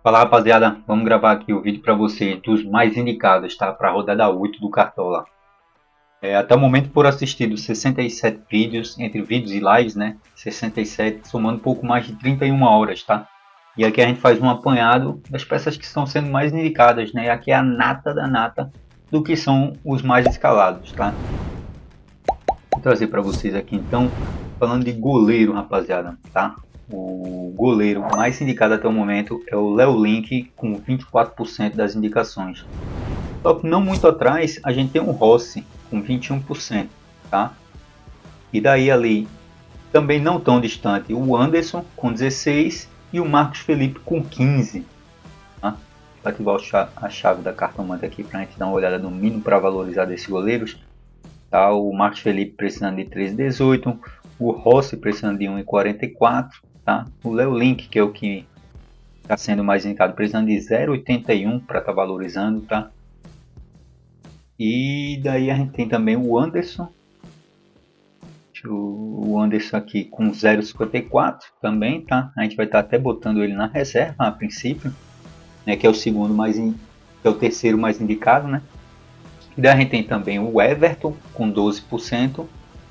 Fala rapaziada, vamos gravar aqui o vídeo para vocês dos mais indicados, tá? Para a rodada 8 do Cartola. Até o momento foram assistidos 67 vídeos, entre vídeos e lives, né? 67, somando um pouco mais de 31 horas, tá? E aqui a gente faz um apanhado das peças que estão sendo mais indicadas, né? E aqui é a nata da nata do que são os mais escalados, tá? Vou trazer para vocês aqui então, falando de goleiro, rapaziada, tá? O goleiro mais indicado até o momento é o Léo Link, com 24% das indicações. Só que não muito atrás a gente tem um Rossi com 21%, tá? E daí ali, também não tão distante, o Anderson com 16% e o Marcos Felipe com 15%. Tá? Vou ativar a chave da cartomante aqui para a gente dar uma olhada no mínimo para valorizar desses goleiros. Tá? O Marcos Felipe precisando de 3,18, o Rossi precisando de 1,44, tá? O Léo Link, que é o que está sendo mais indicado, precisando de 0,81 para estar valorizando, tá? E daí a gente tem também o Anderson, o Anderson aqui com 0,54 também, tá? A gente vai estar até botando ele na reserva a princípio, né? Que é o segundo que é o terceiro mais indicado, né? E daí a gente tem também o Everton com 12%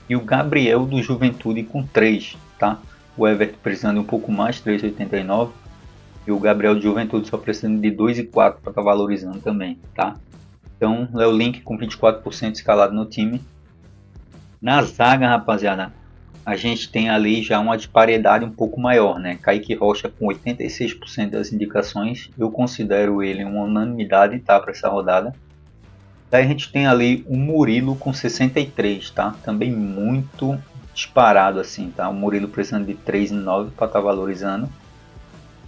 e o Gabriel do Juventude com 3%, tá? O Everton precisando de um pouco mais, 3,89, e o Gabriel do Juventude só precisando de 2,4 para estar valorizando também, tá? Então, Léo Link com 24% escalado no time. Na zaga, rapaziada, a gente tem ali já uma disparidade um pouco maior, né? Kaique Rocha com 86% das indicações, eu considero ele uma unanimidade, tá, para essa rodada. Daí a gente tem ali o Murilo com 63, tá? Também muito disparado assim, tá? O Murilo precisando de 3,9 para estar valorizando.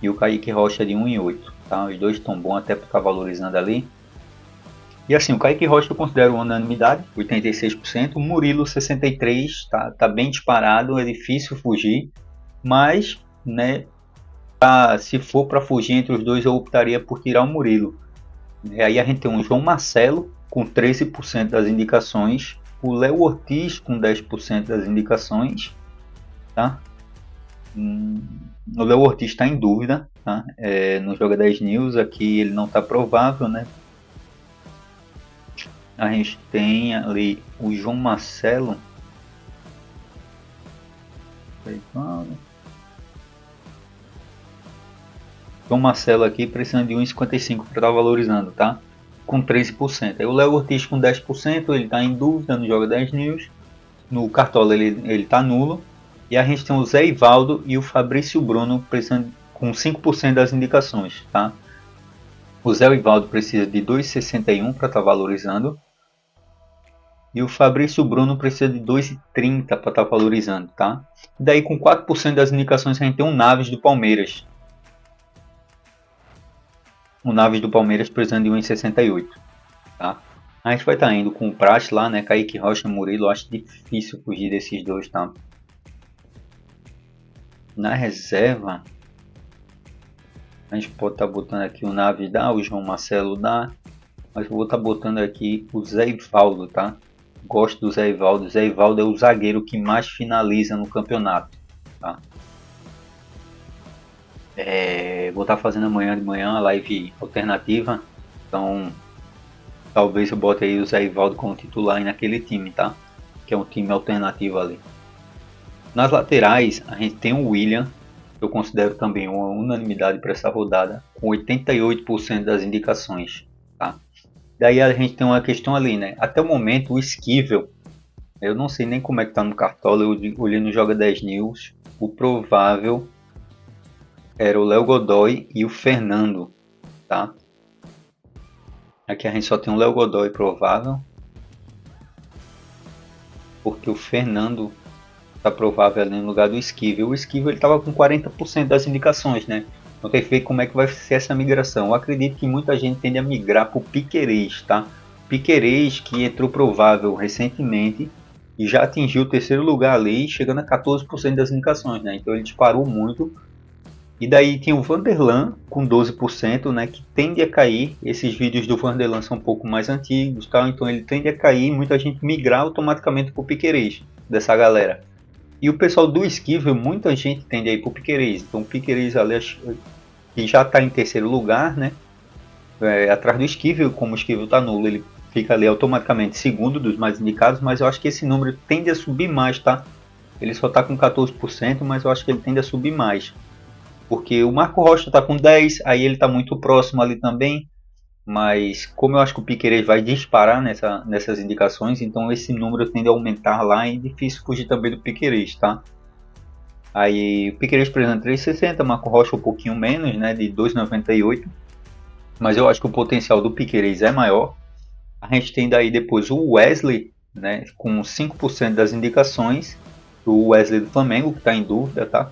E o Kaique Rocha de 1,8, tá? Os dois estão bons até para estar valorizando ali. E assim, o Kaique Rocha eu considero uma unanimidade, 86%. O Murilo 63, tá bem disparado, é difícil fugir. Mas, né, se for para fugir entre os dois, eu optaria por tirar o Murilo. E aí a gente tem o João Marcelo com 13% das indicações, o Léo Ortiz com 10% das indicações, tá? O Léo Ortiz está em dúvida, tá? No Joga 10 News aqui ele não está provável, né? A gente tem ali o João Marcelo. João Marcelo aqui precisando de 1,55 para estar valorizando, tá? Com 13%. Aí o Léo Ortiz com 10%, ele está em dúvida no Joga 10 News. No Cartola ele está nulo. E a gente tem o Zé Ivaldo e o Fabrício Bruno precisando com 5% das indicações, tá? O Zé Ivaldo precisa de 2,61 para estar valorizando. E o Fabrício Bruno precisa de 2,30 para estar valorizando, tá? E daí com 4% das indicações a gente tem o Naves do Palmeiras. O Naves do Palmeiras precisando de 1,68, tá? A gente vai estar indo com o Praxe lá, né? Kaique Rocha, Murilo, acho difícil fugir desses dois, tá? Na reserva, a gente pode estar botando aqui o Naves dá, o João Marcelo dá, mas eu vou estar botando aqui o Zé Ivaldo, tá? Gosto do Zé Ivaldo. O Zé Ivaldo é o zagueiro que mais finaliza no campeonato, tá? Vou estar fazendo amanhã de manhã a live alternativa, então talvez eu bote aí o Zé Ivaldo como titular naquele time, tá? Que é um time alternativo ali. Nas laterais a gente tem o William, que eu considero também uma unanimidade para essa rodada, com 88% das indicações, tá? Daí a gente tem uma questão ali, né? Até o momento o Esquivel, eu não sei nem como é que tá no Cartola, eu olhei no Joga 10 News, o provável era o Léo Godoy e o Fernando, tá? Aqui a gente só tem o Léo Godoy provável, porque o Fernando tá provável ali no lugar do Esquivel. O Esquivel ele tava com 40% das indicações, né? Então tem que ver como é que vai ser essa migração. Eu acredito que muita gente tende a migrar para o Piquerez, tá? Piquerez que entrou provável recentemente e já atingiu o terceiro lugar ali, chegando a 14% das indicações, né? Então ele disparou muito. E daí tem o Vanderlan com 12%, né, que tende a cair. Esses vídeos do Vanderlan são um pouco mais antigos, tá? Então ele tende a cair e muita gente migrar automaticamente para o Piquerez dessa galera. E o pessoal do Esquivel, muita gente tende a ir para o Piquerez. Então o Piquerez ali que já está em terceiro lugar, né? Atrás do Esquivel, como o Esquivel está nulo, ele fica ali automaticamente segundo dos mais indicados, mas eu acho que esse número tende a subir mais, tá? Ele só está com 14%, mas eu acho que ele tende a subir mais. Porque o Marco Rocha está com 10%, aí ele está muito próximo ali também. Mas como eu acho que o Piquerez vai disparar nessas indicações, então esse número tende a aumentar lá e é difícil fugir também do Piquerez, tá? Aí o Piquerez apresenta 3,60, Marco Rocha um pouquinho menos, né, de 2,98. Mas eu acho que o potencial do Piquerez é maior. A gente tem daí depois o Wesley, né, com 5% das indicações. O Wesley do Flamengo, que está em dúvida, tá?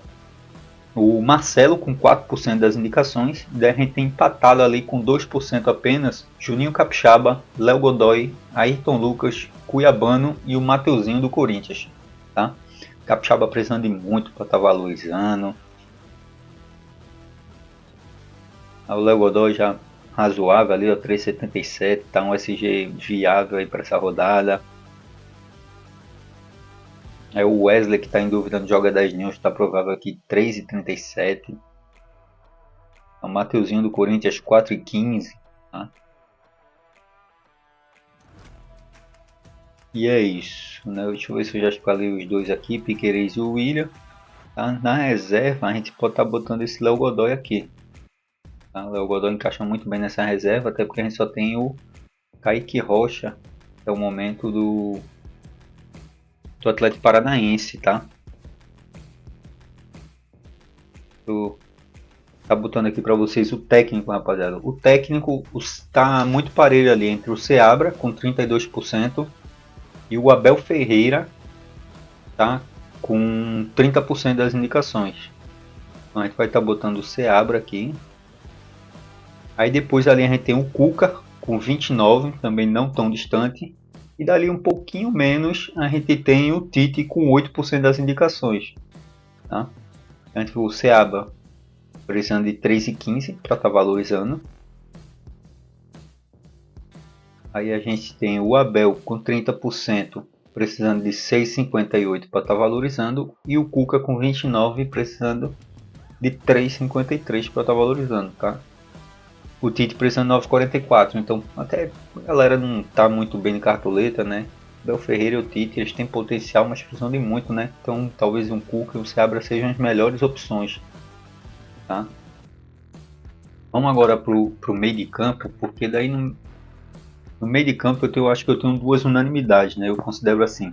O Marcelo com 4% das indicações. Daí a gente tem empatado ali com 2% apenas Juninho Capixaba, Léo Godoy, Ayrton Lucas, Cuiabano e o Mateuzinho do Corinthians. Tá? Capixaba precisando de muito para estar valorizando. O Léo Godoy já razoável ali, 3,77, tá um SG viável aí para essa rodada. É o Wesley que está em dúvida no Joga 10 News, está provável aqui 3,37. O Mateuzinho do Corinthians 4,15. Tá? E é isso, né? Deixa eu ver se eu já escolhi os dois aqui, Piquerez e o William. Tá? Na reserva a gente pode estar botando esse Léo Godoy aqui. Tá? O Léo Godoy encaixa muito bem nessa reserva, até porque a gente só tem o Kaique Rocha, que é o momento do Atlético Paranaense, tá? Eu tá botando aqui para vocês o técnico, rapaziada. O técnico está muito parelho ali entre o Seabra com 32% e o Abel Ferreira, tá, com 30% das indicações. Então a gente vai estar botando o Seabra aqui. Aí depois ali a gente tem o Cuca com 29, também não tão distante. E dali um pouquinho menos a gente tem o Tite com 8% das indicações. Tá? A gente o Seabra precisando de 3,15 para estar valorizando. Aí a gente tem o Abel com 30%, precisando de 6,58 para estar valorizando. E o Cuca com 29, precisando de 3,53 para estar valorizando, tá? O Tite precisando de 9,44. Então até a galera não está muito bem de cartoleta, né? Abel Ferreira e o Tite, eles têm potencial, mas precisam de muito, né? Então talvez um Cuca e o Seabra sejam as melhores opções, tá? Vamos agora pro meio de campo, porque daí no meio de campo eu acho que eu tenho duas unanimidades, né? Eu considero assim.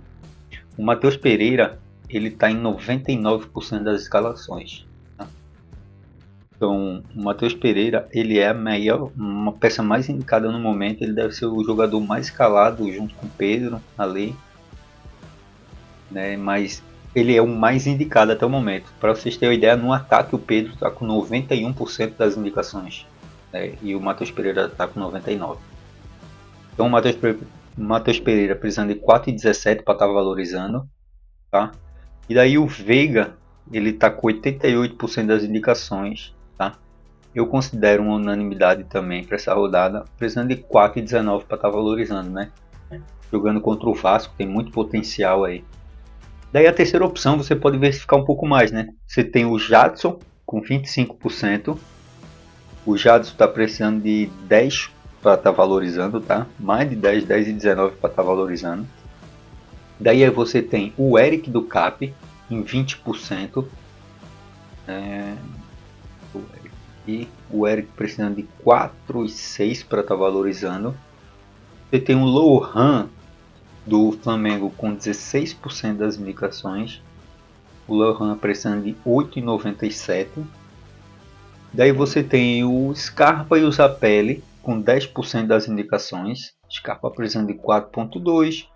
O Matheus Pereira, ele está em 99% das escalações. Tá? Então, o Matheus Pereira, ele é uma peça mais indicada no momento. Ele deve ser o jogador mais escalado junto com o Pedro ali, né? Mas ele é o mais indicado até o momento. Para vocês terem uma ideia, no ataque o Pedro está com 91% das indicações, né? E o Matheus Pereira está com 99%. Então o Matheus Pereira precisando de 4,17 para estar valorizando, tá? E daí o Veiga, ele está com 88% das indicações, tá? Eu considero uma unanimidade também para essa rodada, precisando de 4,19 para estar valorizando, né? Jogando contra o Vasco, tem muito potencial aí. Daí a terceira opção você pode diversificar um pouco mais, né? Você tem o Jadson com 25%. O Jadson está precisando de 10 para estar valorizando, tá? Mais de 10, 10 e 19 para estar valorizando. Daí você tem o Eric do Cap em 20%. E o Eric precisando de 4,6 para estar valorizando. Você tem o Lohan do Flamengo com 16% das indicações. O Lohan precisando de 8,97. Daí você tem o Scarpa e o Zapelli com 10% das indicações. Scarpa precisando de 4,2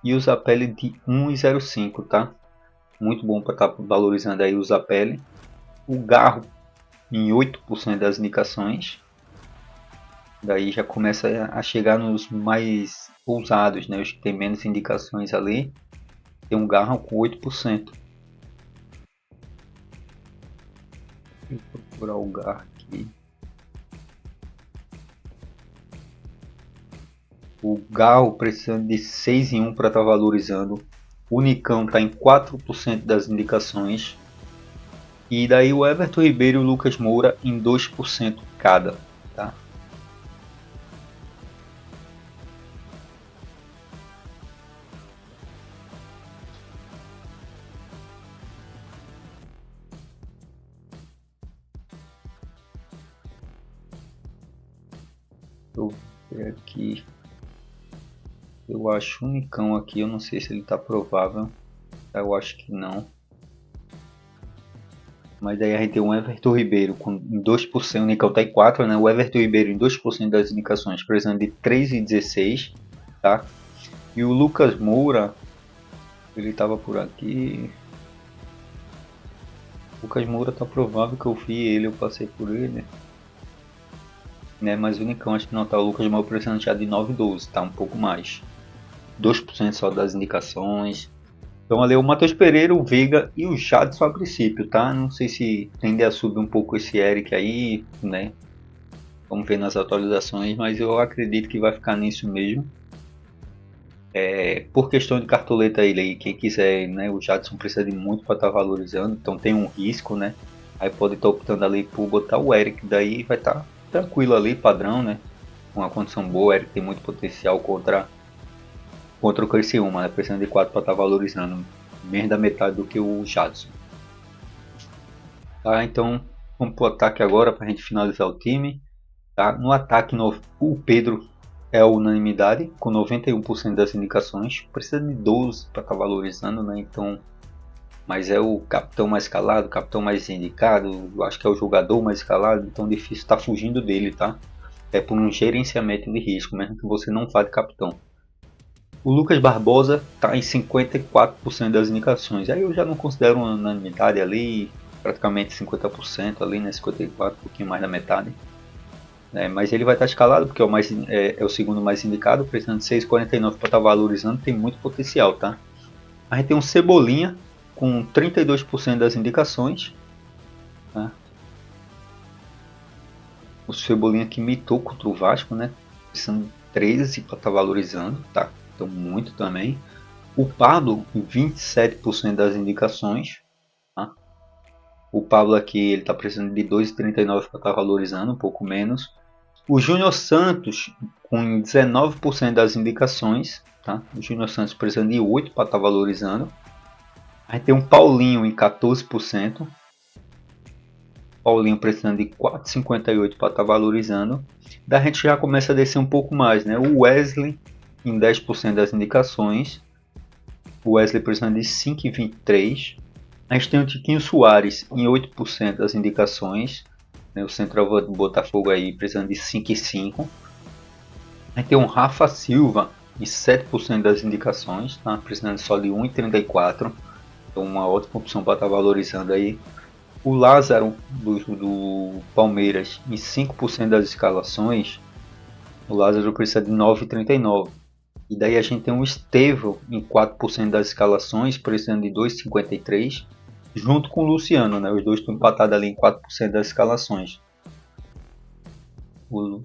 e o Zapelli de 1,05, tá? Muito bom para estar valorizando aí o Zapelli. O Garro em 8% das indicações. Daí já começa a chegar nos mais ousados, né? Os que tem menos indicações ali. Tem um Garro com 8%. Vou procurar o Garro aqui. O Garro precisando de 6,1 para estar valorizando. O Nicão está em 4% das indicações. E daí o Everton Ribeiro e o Lucas Moura em 2% cada, tá? Eu vou ver aqui. Eu acho o Nicão aqui, eu não sei se ele tá provável. Eu acho que não. Mas daí a gente tem um Everton Ribeiro em 2%, o Nicão tá em 4%, né? O Everton Ribeiro em 2% das indicações, precisando de 3,16, tá? E o Lucas Moura, ele tava por aqui. O Lucas Moura tá provável que eu vi ele, eu passei por ele. Né? Mas o Nicão acho que não tá. O Lucas Moura precisando já de 9,12, tá? Um pouco mais. 2% só das indicações. Então ali é o Matheus Pereira, o Veiga e o Jadson a princípio, tá? Não sei se tende a subir um pouco esse Eric aí, né? Vamos ver nas atualizações, mas eu acredito que vai ficar nisso mesmo. Por questão de cartoleta ele aí, quem quiser, né? O Jadson precisa de muito para estar valorizando, então tem um risco, né? Aí pode estar optando ali por botar o Eric, daí vai estar tranquilo ali, padrão, né? Uma condição boa, o Eric tem muito potencial contra o Criciúma, né? Precisando de 4 para estar valorizando, menos da metade do que o Jadson. Tá, então vamos pro ataque agora para a gente finalizar o time. Tá? No ataque, o Pedro é a unanimidade, com 91% das indicações. Precisa de 12 para estar valorizando, né? Então, mas é o capitão mais escalado, o capitão mais indicado, eu acho que é o jogador mais escalado, então difícil estar fugindo dele, tá? É por um gerenciamento de risco, mesmo que você não vá de capitão. O Lucas Barbosa está em 54% das indicações. Aí eu já não considero uma unanimidade ali, praticamente 50% ali, né? 54%, um pouquinho mais da metade. Mas ele vai estar escalado porque é o segundo mais indicado, precisando de 6,49 para estar valorizando, tem muito potencial, tá? A gente tem um Cebolinha com 32% das indicações. Tá? O Cebolinha que mitou contra o Vasco, né? Precisando de 13 para estar valorizando, tá? Então muito também. O Pablo em 27% das indicações. Tá? O Pablo aqui ele está precisando de 2,39 para estar valorizando, um pouco menos. O Júnior Santos com 19% das indicações, tá? O Júnior Santos precisando de 8 para estar valorizando. Aí tem um Paulinho em 14%. Paulinho precisando de 4,58 para estar valorizando. Da gente já começa a descer um pouco mais, né? O Wesley em 10% das indicações. O Wesley precisando de 5,23. A gente tem o Tiquinho Soares em 8% das indicações. O centroavante do Botafogo aí precisando de 5,5. Aí tem um Rafa Silva em 7% das indicações, tá? Precisando só de 1,34. Então uma ótima opção para estar valorizando aí. O Lázaro do Palmeiras em 5% das escalações. O Lázaro precisa de 9,39. E daí a gente tem o Estevão em 4% das escalações, precisando de 2,53. Junto com o Luciano, né? Os dois estão empatados ali em 4% das escalações. O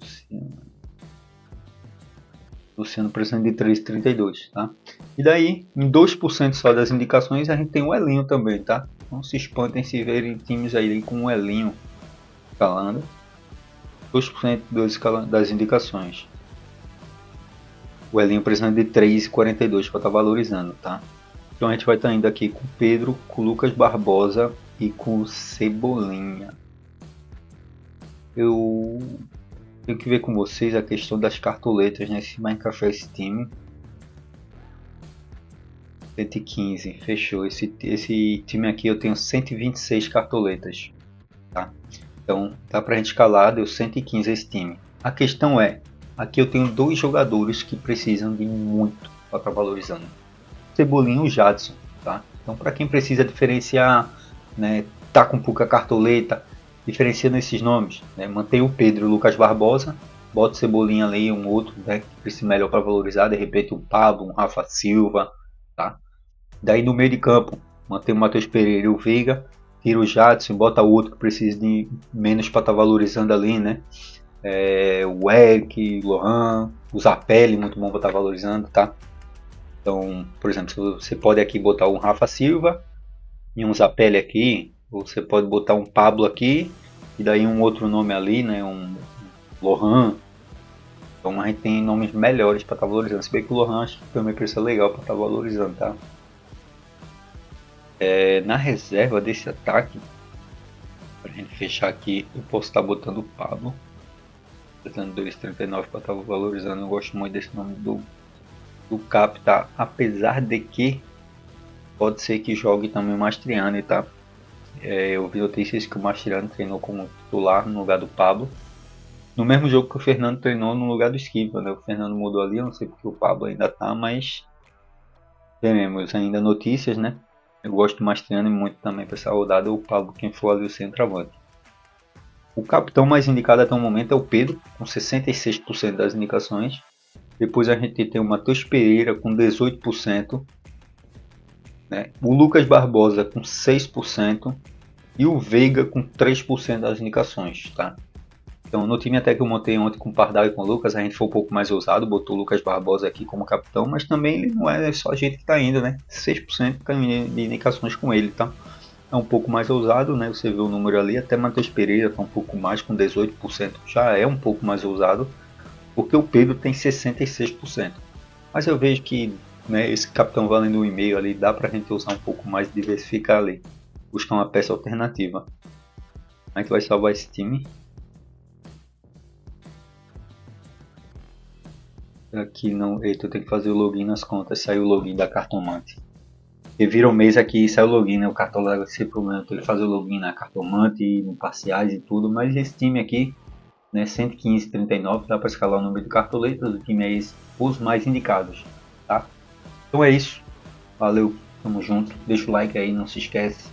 Luciano precisando de 3,32, tá? E daí, em 2% só das indicações, a gente tem o Elinho também, tá? Não se espantem se verem times aí com o Elinho escalando. 2% das indicações. O Elinho precisando de 3,42 para estar valorizando, tá? Então a gente vai estar indo aqui com o Pedro, com o Lucas Barbosa e com o Cebolinha. Eu tenho que ver com vocês a questão das cartoletas, né? Se vai encaixar esse time. 115, fechou. Esse time aqui eu tenho 126 cartoletas. Tá? Então dá pra gente escalar, deu 115 esse time. A questão é, aqui eu tenho dois jogadores que precisam de muito para estar valorizando. Cebolinha e o Jadson, tá? Então para quem precisa diferenciar, né, tá com pouca cartoleta, diferenciando esses nomes, né, mantém o Pedro e o Lucas Barbosa, bota o Cebolinha ali, um outro, né, que precisa melhor para valorizar, de repente um Pablo, um Rafa Silva, tá? Daí no meio de campo, mantém o Matheus Pereira e o Veiga, tira o Jadson, bota outro que precisa de menos para estar valorizando ali, né? O Eric, o Lohan, o Zapelli, muito bom para estar valorizando, tá? Então, por exemplo, você pode aqui botar um Rafa Silva e um Zapelli aqui, Ou você pode botar um Pablo aqui e daí um outro nome ali, né? Um Lohan. Então a gente tem nomes melhores para estar valorizando. Se bem que o Lohan acho que também precisa ser legal para estar valorizando, tá? Na reserva desse ataque, para a gente fechar aqui, eu posso estar botando o Pablo. Botando 2,39 para estar valorizando. Eu gosto muito desse nome do Cap, tá? Apesar de que pode ser que jogue também o Mastriani, tá? Eu vi notícias que o Mastriani treinou como titular no lugar do Pablo. No mesmo jogo que o Fernando treinou no lugar do Esquiva, né? O Fernando mudou ali, eu não sei porque o Pablo ainda tá, mas veremos ainda notícias, né? Eu gosto do Mastriani muito também para essa rodada, o Pablo quem for ali o centroavante. O capitão mais indicado até o momento é o Pedro, com 66% das indicações. Depois a gente tem o Matheus Pereira com 18%, né? O Lucas Barbosa com 6% e o Veiga com 3% das indicações, tá? Então no time até que eu montei ontem com o Pardal e com o Lucas, a gente foi um pouco mais ousado, botou o Lucas Barbosa aqui como capitão, mas também ele não é só a gente que está indo, né? 6% de indicações com ele, tá? É um pouco mais ousado, né? Você vê o número ali, até Matheus Pereira está um pouco mais, com 18%, já é um pouco mais ousado, porque o Pedro tem 66%. Mas eu vejo que, né, esse capitão valendo 1,5 ali, dá pra gente usar um pouco mais, diversificar ali, buscar uma peça alternativa. A gente vai salvar esse time. Aqui não, eita, eu tenho que fazer o login nas contas, saiu o login da Cartomante. E vira o mês aqui e sai o login, né? O Cartola vai ser problema, tem que fazer o login na Cartomante, no Parciais e tudo, mas esse time aqui, né, 115,39, dá para escalar o número de cartoletas, o time é esse, os mais indicados, tá? Então é isso, valeu, tamo junto, deixa o like aí, não se esquece,